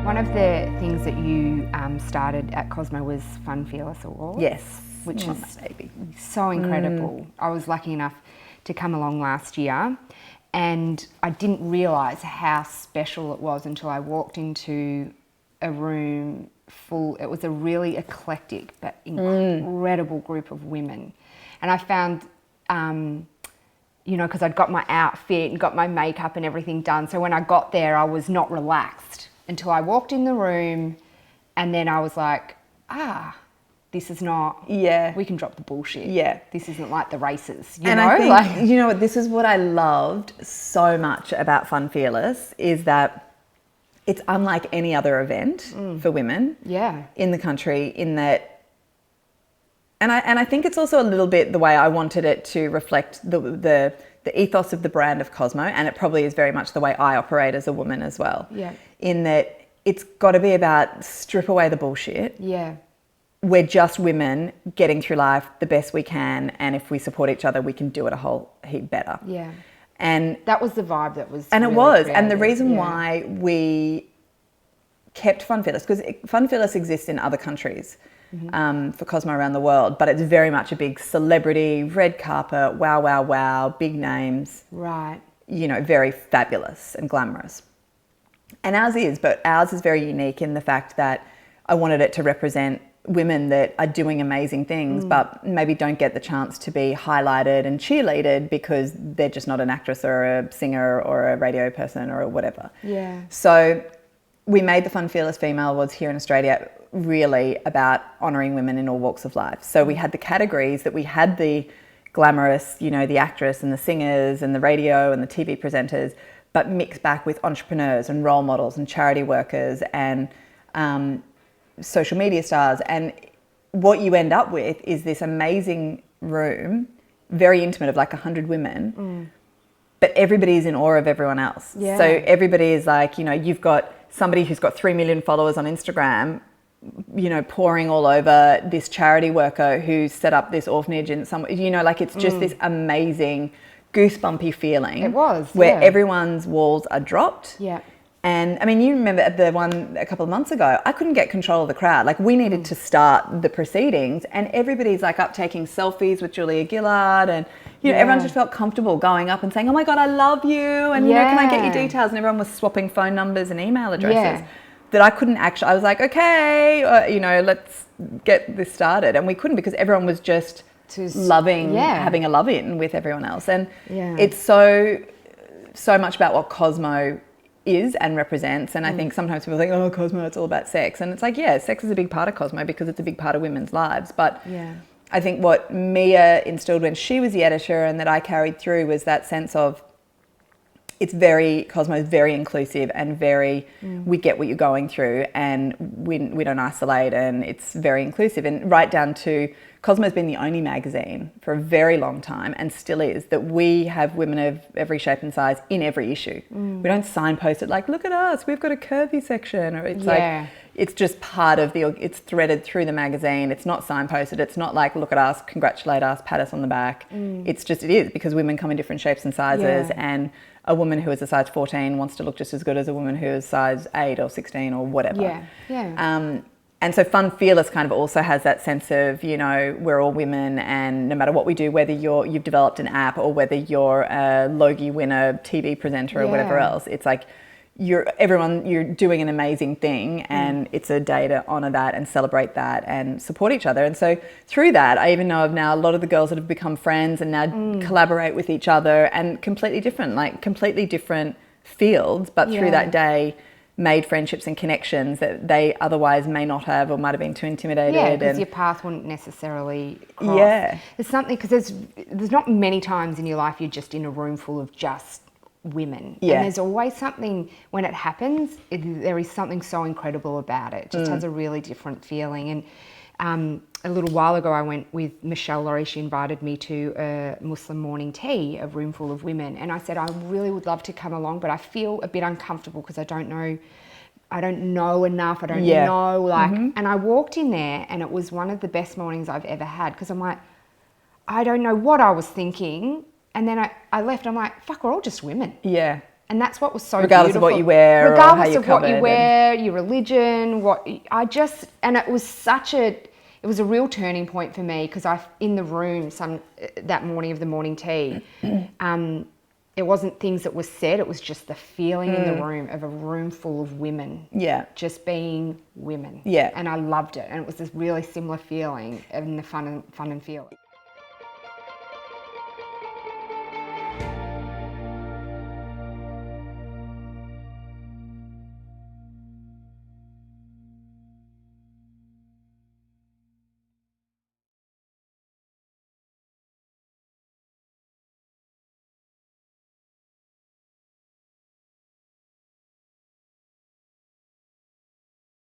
One of the things that you started at Cosmo was Fun Fearless Awards. Yes. Which is baby. so incredible. I was lucky enough to come along last year, and I didn't realise how special it was until I walked into a room full. It was a really eclectic but incredible group of women. And I found, because I'd got my outfit and got my makeup and everything done, so when I got there I was not relaxed until I walked in the room, and then I was like, this is not, we can drop the bullshit. Yeah. This isn't like the races, I think, this is what I loved so much about Fun Fearless, is that it's unlike any other event for women in the country, in that, and I think it's also a little bit the way I wanted it to reflect the ethos of the brand of Cosmo, and it probably is very much the way I operate as a woman as well. Yeah. In that it's got to be about strip away the bullshit. Yeah. We're just women getting through life the best we can, and if we support each other, we can do it a whole heap better. Yeah. And that was the vibe that was and really it was. created. And the reason why we kept Fun Fearless, because Fun Fearless exists in other countries for Cosmo around the world, but it's very much a big celebrity, red carpet, wow, wow, wow, big names. Right. Very fabulous and glamorous. And ours is very unique in the fact that I wanted it to represent women that are doing amazing things, but maybe don't get the chance to be highlighted and cheerleaded because they're just not an actress or a singer or a radio person or whatever. Yeah. So we made the Fun Fearless Female Awards here in Australia really about honouring women in all walks of life. So we had the categories that we had: the glamorous, the actress and the singers and the radio and the TV presenters, but mixed back with entrepreneurs and role models and charity workers and social media stars. And what you end up with is this amazing room, very intimate, of like 100 women, but everybody's in awe of everyone else. Yeah. So everybody is like, you've got somebody who's got 3 million followers on Instagram, pouring all over this charity worker who's set up this orphanage in some, it's just this amazing goosebumpy feeling. It was, where everyone's walls are dropped. Yeah. And I mean, you remember at the one a couple of months ago, I couldn't get control of the crowd. Like, we needed to start the proceedings, and everybody's like up taking selfies with Julia Gillard, and everyone just felt comfortable going up and saying, "Oh my God, I love you," and can I get your details? And everyone was swapping phone numbers and email addresses. That I couldn't actually. I was like, okay, let's get this started, and we couldn't because everyone was just loving having a love-in with everyone else, and it's so much about what Cosmo is and represents. And I think sometimes people think, oh, Cosmo, it's all about sex. And it's like, sex is a big part of Cosmo because it's a big part of women's lives. But I think what Mia instilled when she was the editor and that I carried through was that sense of Cosmo is very inclusive and very, we get what you're going through, and we don't isolate, and it's very inclusive. And right down to, Cosmo's been the only magazine for a very long time, and still is, that we have women of every shape and size in every issue. We don't signpost it like, look at us, we've got a curvy section, or it's like, it's just part of it's threaded through the magazine. It's not signposted. It's not like, look at us, congratulate us, pat us on the back. It is because women come in different shapes and sizes, and a woman who is a size 14 wants to look just as good as a woman who is size 8 or 16 or whatever. And so Fun Fearless kind of also has that sense of, we're all women, and no matter what we do, whether you've developed an app or whether you're a Logie winner, TV presenter or whatever else, it's like you're doing an amazing thing, and it's a day to honour that and celebrate that and support each other. And so through that, I even know of now a lot of the girls that have become friends and now collaborate with each other, and completely different fields, but through that day made friendships and connections that they otherwise may not have, or might have been too intimidated. Yeah, because your path wouldn't necessarily cross. There's something, because there's not many times in your life you're just in a room full of just women. And there's always something, when it happens, there is something so incredible about it. It just has a really different feeling. And a little while ago I went with Michelle Laurie. She invited me to a Muslim morning tea, a room full of women, and I said I really would love to come along, but I feel a bit uncomfortable because I don't know enough. I don't know, and I walked in there, and it was one of the best mornings I've ever had, because I'm like, I don't know what I was thinking. And then I left, I'm like, fuck, we're all just women. Yeah. And that's what was so regardless beautiful. of what you wear, regardless or of what you wear, your religion, and it was a real turning point for me, because in the room that morning of the morning tea, it wasn't things that were said, it was just the feeling in the room of a room full of women. Yeah. Just being women. Yeah. And I loved it. And it was this really similar feeling in the fun and feel.